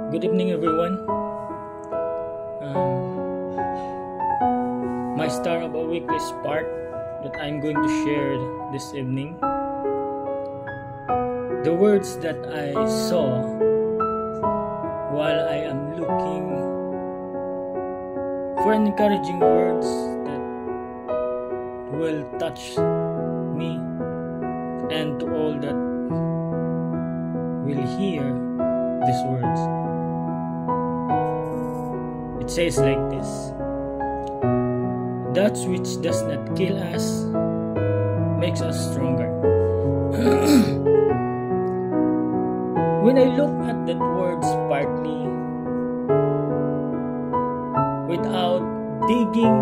Good evening, everyone. My Star of a Week is part that I'm going to share this evening. The words that I saw while I am looking for encouraging words that will touch me and to all that will hear these words. It says like this: that which does not kill us makes us stronger. When I look at that words partly without digging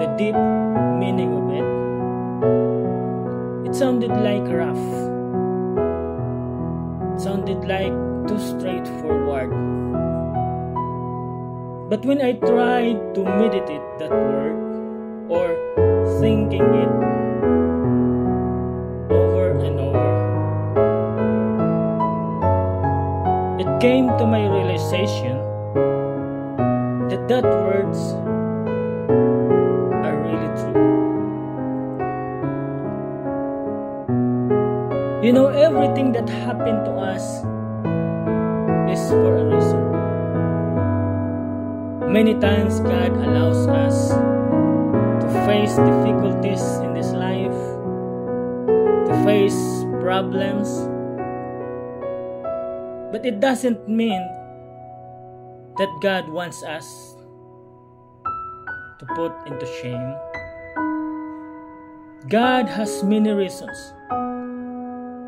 the deep meaning of it, it sounded like rough. It sounded like too straightforward. But when I tried to meditate that word or thinking it over and over, it came to my realization that words are really true. You know, everything that happened to us is for a reason. Many times God allows us to face difficulties in this life, to face problems, but it doesn't mean that God wants us to put into shame. God has many reasons.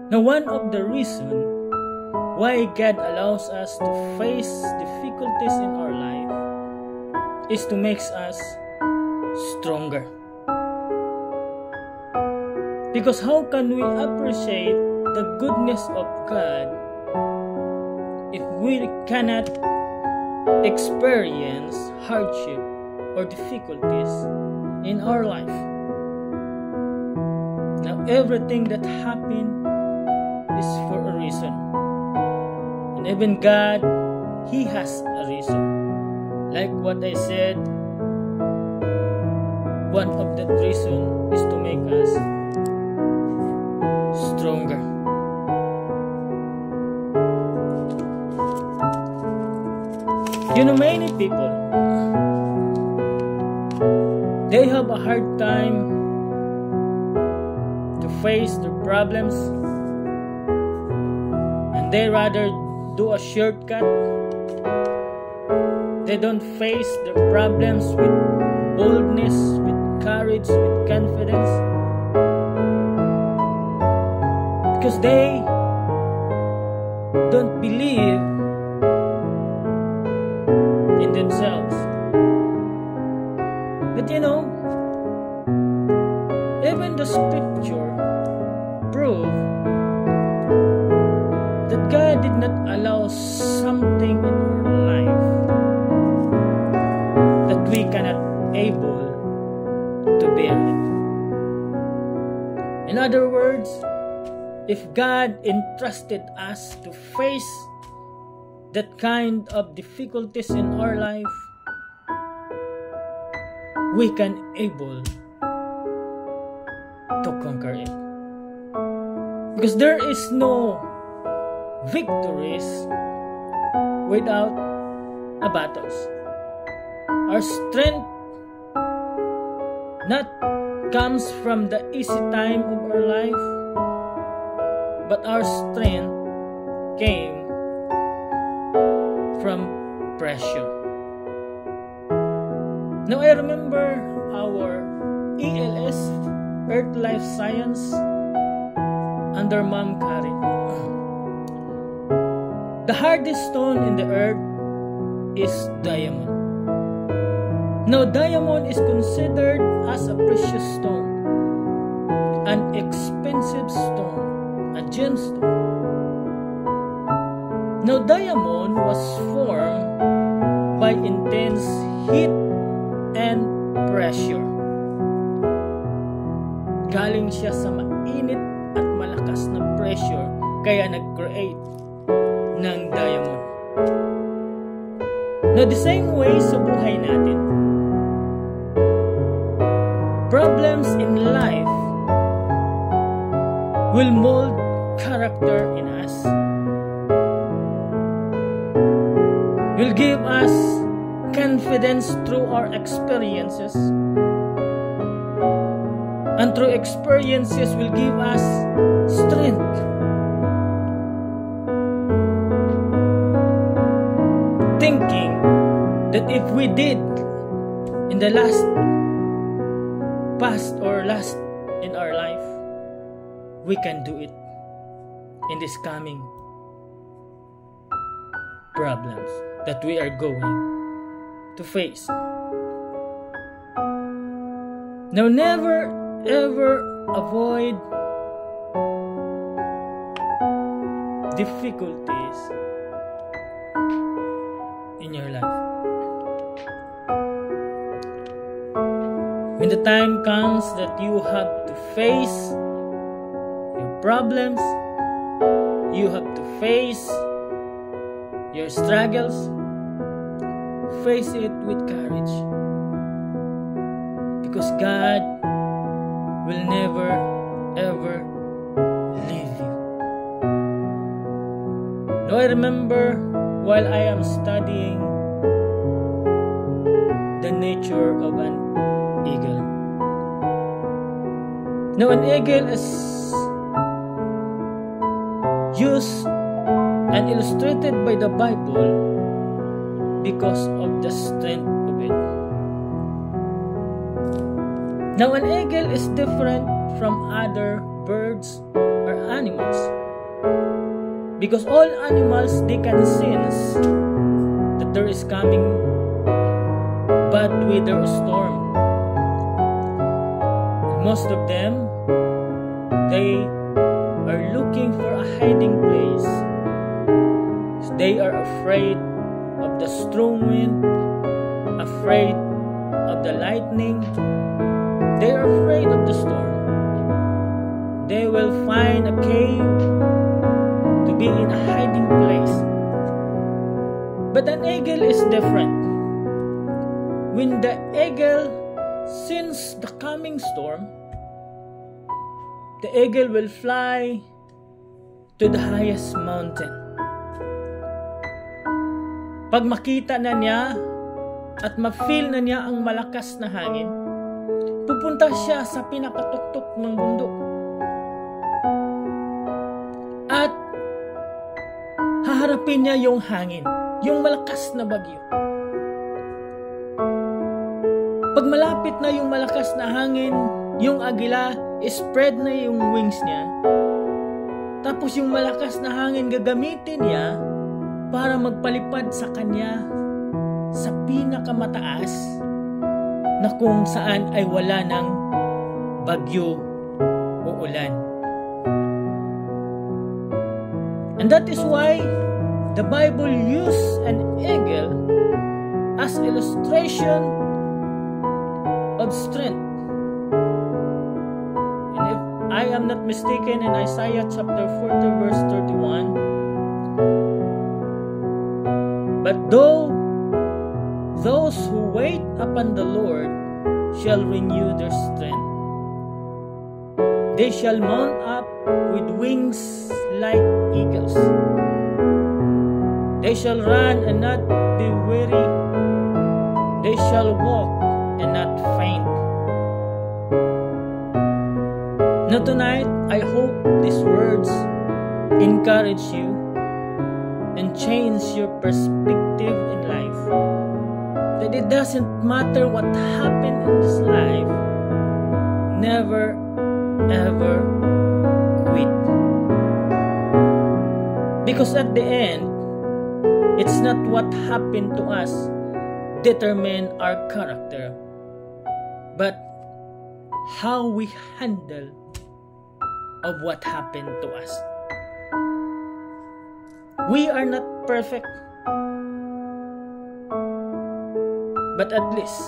Now, one of the reasons why God allows us to face difficulties in our life is to make us stronger. Because how can we appreciate the goodness of God if we cannot experience hardship or difficulties in our life? Now, everything that happened is for a reason. And even God, He has a reason. Like what I said, one of the reasons is to make us stronger. You know, many people, they have a hard time to face their problems, and they rather do a shortcut. They don't face their problems with boldness, with courage, with confidence, because they don't believe in themselves. But you know, even the scripture prove that God did not allow something in our life that we cannot able to bear it. In other words, if God entrusted us to face that kind of difficulties in our life, we can able to conquer it. Because there is no victories without a battles. Our strength not comes from the easy time of our life, but our strength came from pressure. Now I remember our ELS, Earth Life Science, under Ma'am Karen. The hardest stone in the earth is diamond. Now, diamond is considered as a precious stone, an expensive stone, a gemstone. Now, diamond was formed by intense heat and pressure. Galing siya sa mainit at malakas na pressure, kaya nag-create ng diamond. Na the same way sa buhay natin, problems in life will mold character in us, will give us confidence through our experiences, and through experiences will give us strength. Thinking that if we did in the past or last in our life, we can do it in this coming problems that we are going to face. Now, never ever avoid difficulties in your life. When the time comes that you have to face your problems, you have to face your struggles, face it with courage, because God will never ever leave you. Now, I remember while I am studying the nature of an eagle. Now, an eagle is used and illustrated by the Bible because of the strength of it. Now, an eagle is different from other birds or animals, because all animals, they can sense that there is coming bad weather or storm. And most of them, they are looking for a hiding place. They are afraid of the strong wind, afraid of the lightning. They are afraid of the storm. They will find a cave to be in a hiding place. But an eagle is different. When the eagle senses the coming storm, the eagle will fly to the highest mountain. Pag makita na niya at ma-feel na niya ang malakas na hangin, pupunta siya sa pinakatuktok ng bundok. At haharapin niya yung hangin, yung malakas na bagyo. Pag malapit na yung malakas na hangin, yung agila, spread na yung wings niya. Tapos yung malakas na hangin gagamitin niya para magpalipad sa kanya sa pinakamataas na kung saan ay wala ng bagyo o ulan. And that is why the Bible used an eagle as illustration of strength. And if I am not mistaken, in Isaiah chapter 40 verse 31, but those who wait upon the Lord shall renew their strength. They shall mount up with wings like eagles. They shall run and not be weary. They shall walk and not faint. Now tonight, I hope these words encourage you and change your perspective in life. That it doesn't matter what happened in this life, never ever quit. Because at the end, it's not what happened to us determine our character, but how we handle of what happened to us. We are not perfect, but at least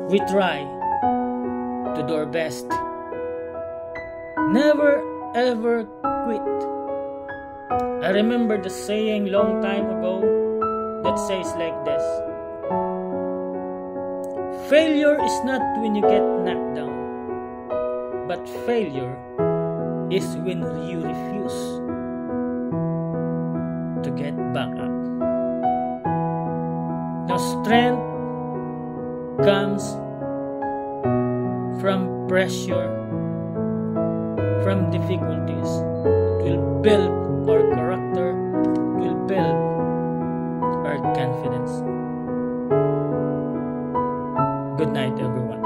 we try to do our best. Never ever quit. I remember the saying long time ago, that says like this: failure is not when you get knocked down, but failure is when you refuse to get back up. Now, strength comes from pressure, from difficulties. It will build our character, it will build our confidence. Good night, everyone.